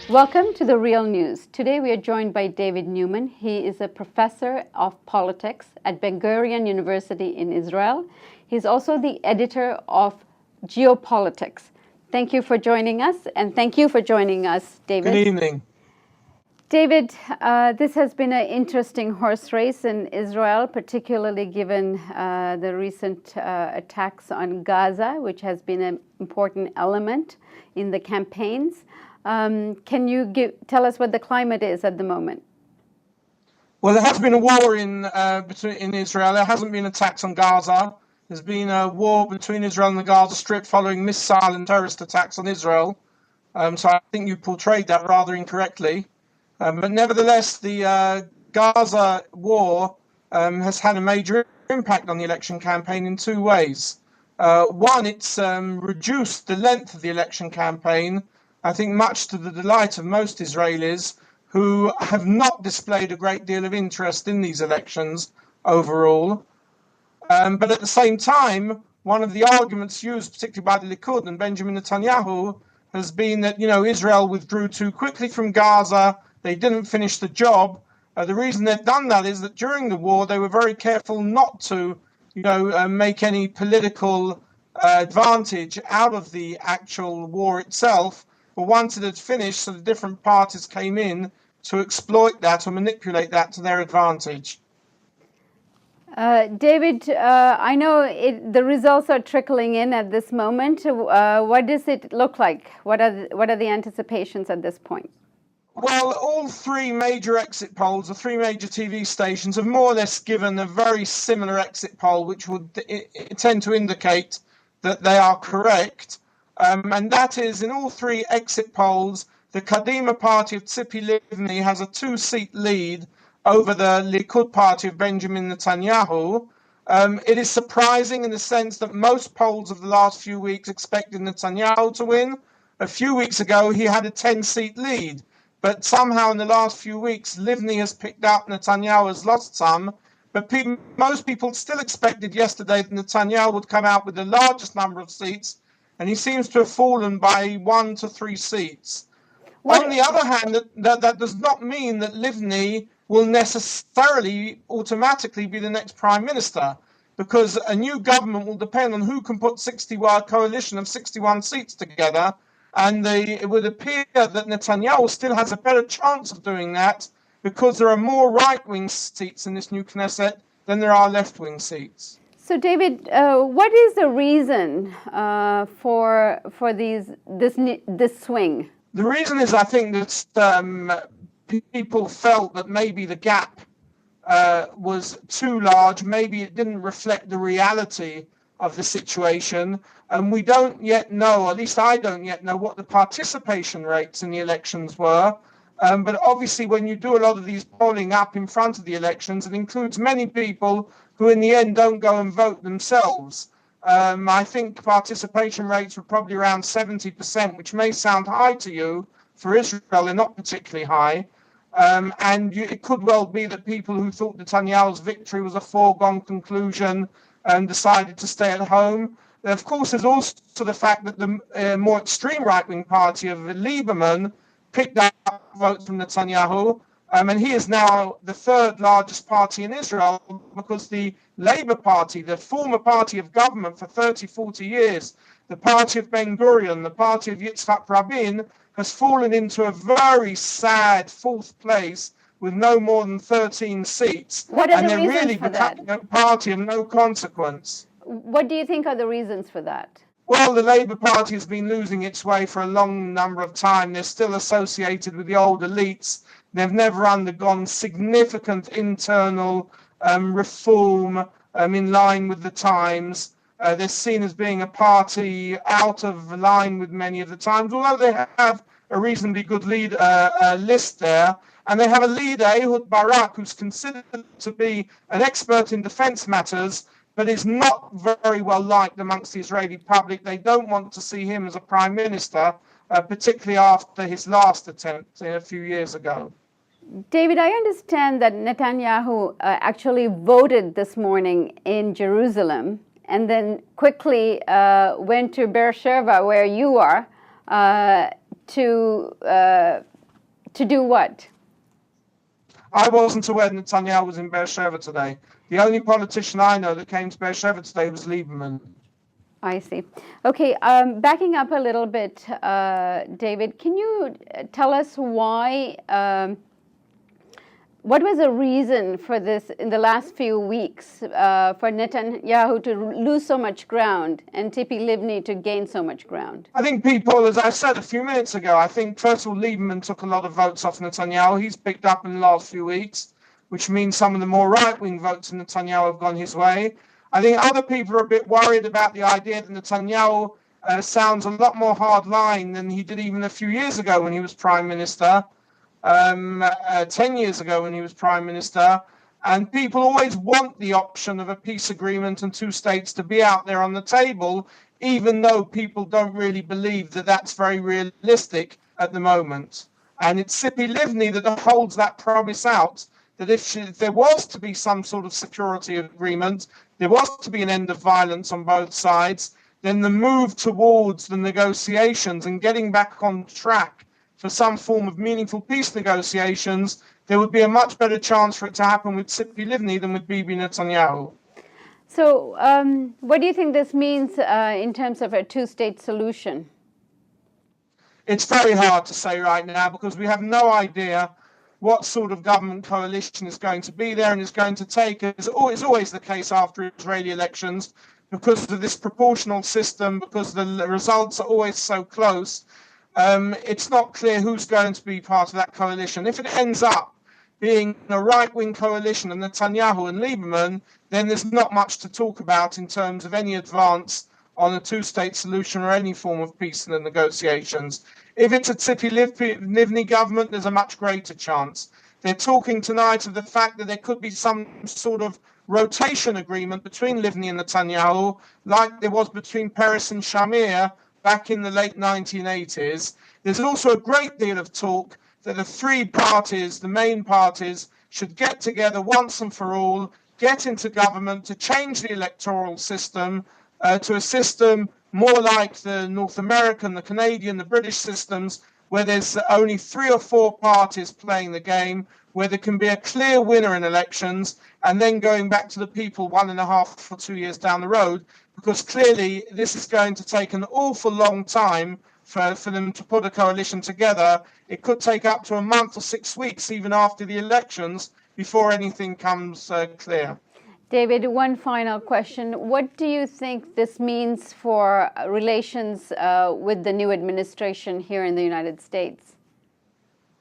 Welcome to The Real News. Today we are joined by David Newman. He is a professor of politics at Ben Gurion University in Israel. He's also the editor of Geopolitics. Thank you for joining us, and thank you for joining us, David. Good evening. David, this has been an interesting horse race in Israel, particularly given the recent attacks on Gaza, which has been an important element in the campaigns. Can you tell us what the climate is at the moment? Well, there has been a war in Israel. There hasn't been attacks on Gaza. There's been a war between Israel and the Gaza Strip following missile and terrorist attacks on Israel. So I think you portrayed that rather incorrectly. But nevertheless, the Gaza war has had a major impact on the election campaign in two ways. One, it's reduced the length of the election campaign, I think much to the delight of most Israelis who have not displayed a great deal of interest in these elections overall. But at the same time, one of the arguments used, particularly by the Likud and Benjamin Netanyahu, has been that, Israel withdrew too quickly from Gaza. They didn't finish the job. The reason they've done that is that during the war, they were very careful not to, make any political advantage out of the actual war itself. But once it had finished, so the different parties came in to exploit that or manipulate that to their advantage. David, I know the results are trickling in at this moment. What does it look like? What are the anticipations at this point? Well, all three major exit polls, the three major TV stations, have more or less given a very similar exit poll, which would tend to indicate that they are correct. And that is, in all three exit polls, the Kadima party of Tzipi Livni has a two-seat lead over the Likud party of Benjamin Netanyahu. It is surprising in the sense that most polls of the last few weeks expected Netanyahu to win. A few weeks ago, he had a 10-seat lead. But somehow in the last few weeks, Livni has picked up, Netanyahu has lost some. But most people still expected yesterday that Netanyahu would come out with the largest number of seats, and he seems to have fallen by 1 to 3 seats. On the other hand, that does not mean that Livni will necessarily automatically be the next prime minister, because a new government will depend on who can put a coalition of 61 seats together. And it would appear that Netanyahu still has a better chance of doing that because there are more right-wing seats in this new Knesset than there are left-wing seats. So, David, what is the reason for this swing? The reason is, I think, that people felt that maybe the gap was too large. Maybe it didn't reflect the reality of the situation. And we don't yet know, or at least I don't yet know, what the participation rates in the elections were. But obviously, when you do a lot of these polling up in front of the elections, it includes many people who in the end don't go and vote themselves. I think participation rates were probably around 70%, which may sound high to you. For Israel, they're not particularly high. And it could well be that people who thought Netanyahu's victory was a foregone conclusion and decided to stay at home. Of course, there's also the fact that the more extreme right-wing party of Lieberman picked up votes from Netanyahu, and he is now the third largest party in Israel because the Labour Party, the former party of government for 30, 40 years, the party of Ben Gurion, the party of Yitzhak Rabin, has fallen into a very sad fourth place with no more than 13 seats. And they're really becoming a party of no consequence. What do you think are the reasons for that? Well, the Labour Party has been losing its way for a long number of time. They're still associated with the old elites. They've never undergone significant internal reform in line with the times. They're seen as being a party out of line with many of the times, although they have a reasonably good list there. And they have a leader, Ehud Barak, who's considered to be an expert in defense matters, but is not very well liked amongst the Israeli public. They don't want to see him as a prime minister, particularly after his last attempt a few years ago. David, I understand that Netanyahu actually voted this morning in Jerusalem and then quickly went to Beersheba, where you are, to To do what? I wasn't aware Netanyahu was in Beersheba today. The only politician I know that came to Beersheba today was Lieberman. I see. Okay, backing up a little bit, David, can you tell us why, what was the reason for this in the last few weeks for Netanyahu to lose so much ground and Tzipi Livni to gain so much ground? I think people, as I said a few minutes ago, I think first of all, Lieberman took a lot of votes off Netanyahu. He's picked up in the last few weeks, which means some of the more right-wing votes in Netanyahu have gone his way. I think other people are a bit worried about the idea that Netanyahu sounds a lot more hard-line than he did even a few years ago when he was prime minister, 10 years ago when he was prime minister. And people always want the option of a peace agreement and two states to be out there on the table, even though people don't really believe that that's very realistic at the moment. And it's Tzipi Livni that holds that promise out, that if there was to be some sort of security agreement, there was to be an end of violence on both sides, then the move towards the negotiations and getting back on track for some form of meaningful peace negotiations, there would be a much better chance for it to happen with Tzipi Livni than with Bibi Netanyahu. So what do you think this means in terms of a two-state solution? It's very hard to say right now because we have no idea what sort of government coalition is going to be there and is going to take, as is always the case after Israeli elections, because of this proportional system, because the results are always so close. It's not clear who's going to be part of that coalition. If it ends up being a right-wing coalition of Netanyahu and Lieberman, then there's not much to talk about in terms of any advance on a two-state solution or any form of peace in the negotiations. If it's a Tzipi Livni government, there's a much greater chance. They're talking tonight of the fact that there could be some sort of rotation agreement between Livni and Netanyahu, like there was between Peres and Shamir back in the late 1980s. There's also a great deal of talk that the three parties, the main parties, should get together once and for all, get into government to change the electoral system to a system more like the North American, the Canadian, the British systems, where there's only 3 or 4 parties playing the game, where there can be a clear winner in elections, and then going back to the people 1.5 or 2 years down the road, because clearly this is going to take an awful long time for them to put a coalition together. It could take up to a month or 6 weeks, even after the elections, before anything comes clear. David, one final question. What do you think this means for relations with the new administration here in the United States?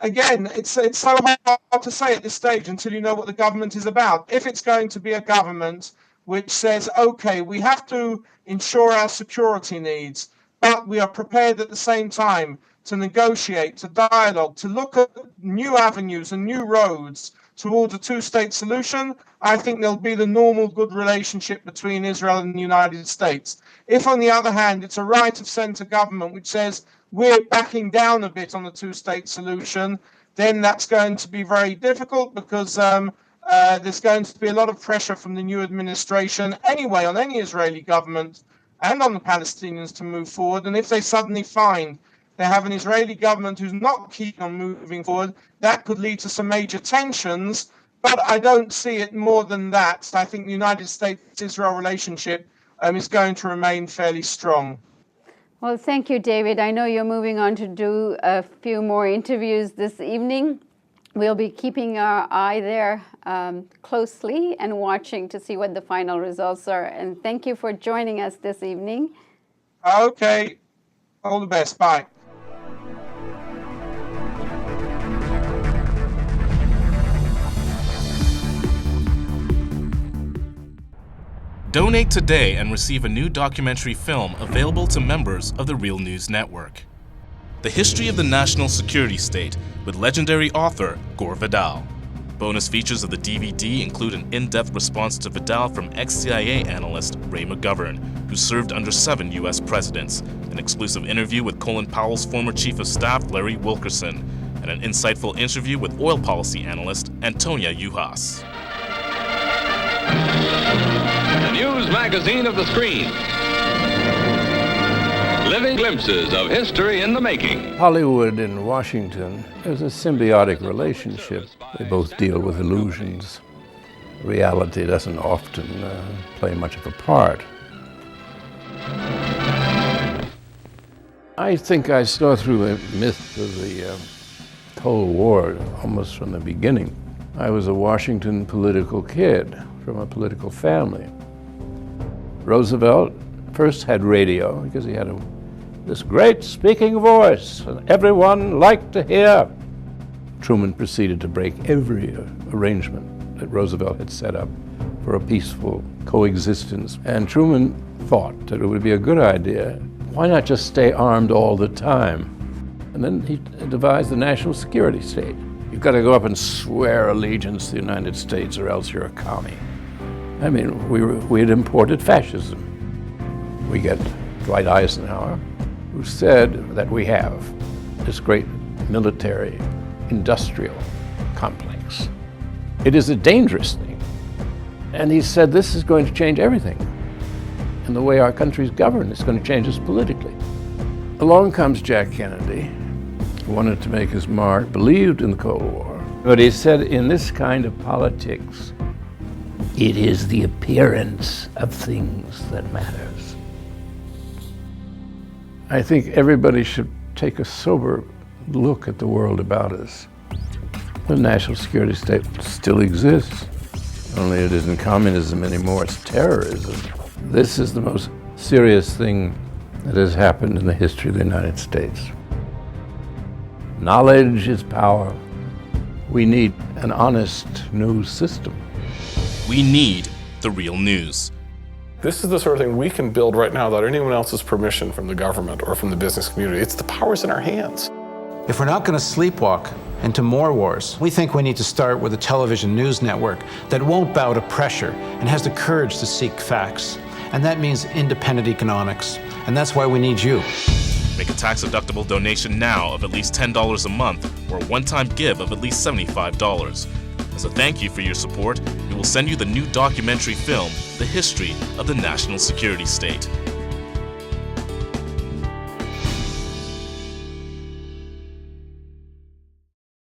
Again, it's so hard to say at this stage until you know what the government is about. If it's going to be a government which says, okay, we have to ensure our security needs, but we are prepared at the same time to negotiate, to dialogue, to look at new avenues and new roads towards a two-state solution, I think there'll be the normal good relationship between Israel and the United States. If, on the other hand, it's a right-of-centre government which says we're backing down a bit on the two-state solution, then that's going to be very difficult because there's going to be a lot of pressure from the new administration anyway on any Israeli government and on the Palestinians to move forward. And if they suddenly find they have an Israeli government who's not keen on moving forward, that could lead to some major tensions. But I don't see it more than that. I think the United States-Israel relationship is going to remain fairly strong. Well, thank you, David. I know you're moving on to do a few more interviews this evening. We'll be keeping our eye there closely and watching to see what the final results are. And thank you for joining us this evening. Okay. All the best. Bye. Donate today and receive a new documentary film available to members of the Real News Network. The History of the National Security State with legendary author Gore Vidal. Bonus features of the DVD include an in-depth response to Vidal from ex-CIA analyst Ray McGovern, who served under 7 U.S. presidents, an exclusive interview with Colin Powell's former Chief of Staff Larry Wilkerson, and an insightful interview with oil policy analyst Antonia Juhas. The news magazine of the screen. living glimpses of history in the making. Hollywood and Washington is a symbiotic relationship. They both deal with illusions. Reality doesn't often play much of a part. I think I saw through the myth of the Cold War almost from the beginning. I was a Washington political kid from a political family. Roosevelt first had radio because he had this great speaking voice and everyone liked to hear. Truman proceeded to break every arrangement that Roosevelt had set up for a peaceful coexistence. And Truman thought that it would be a good idea. Why not just stay armed all the time? And then he devised the national security state. You've got to go up and swear allegiance to the United States or else you're a commie. I mean, we had imported fascism. We get Dwight Eisenhower, who said that we have this great military industrial complex. It is a dangerous thing. And he said this is going to change everything. And the way our country's governed is going to change us politically. Along comes Jack Kennedy, who wanted to make his mark, believed in the Cold War. But he said, in this kind of politics, it is the appearance of things that matters. I think everybody should take a sober look at the world about us. The national security state still exists, only it isn't communism anymore, it's terrorism. This is the most serious thing that has happened in the history of the United States. Knowledge is power. We need an honest news system. We need the real news. This is the sort of thing we can build right now without anyone else's permission from the government or from the business community. It's the power's in our hands. If we're not going to sleepwalk into more wars, we think we need to start with a television news network that won't bow to pressure and has the courage to seek facts. And that means independent economics. And that's why we need you. Make a tax-deductible donation now of at least $10 a month or a one-time give of at least $75. As a thank you for your support, we will send you the new documentary film, The History of the National Security State.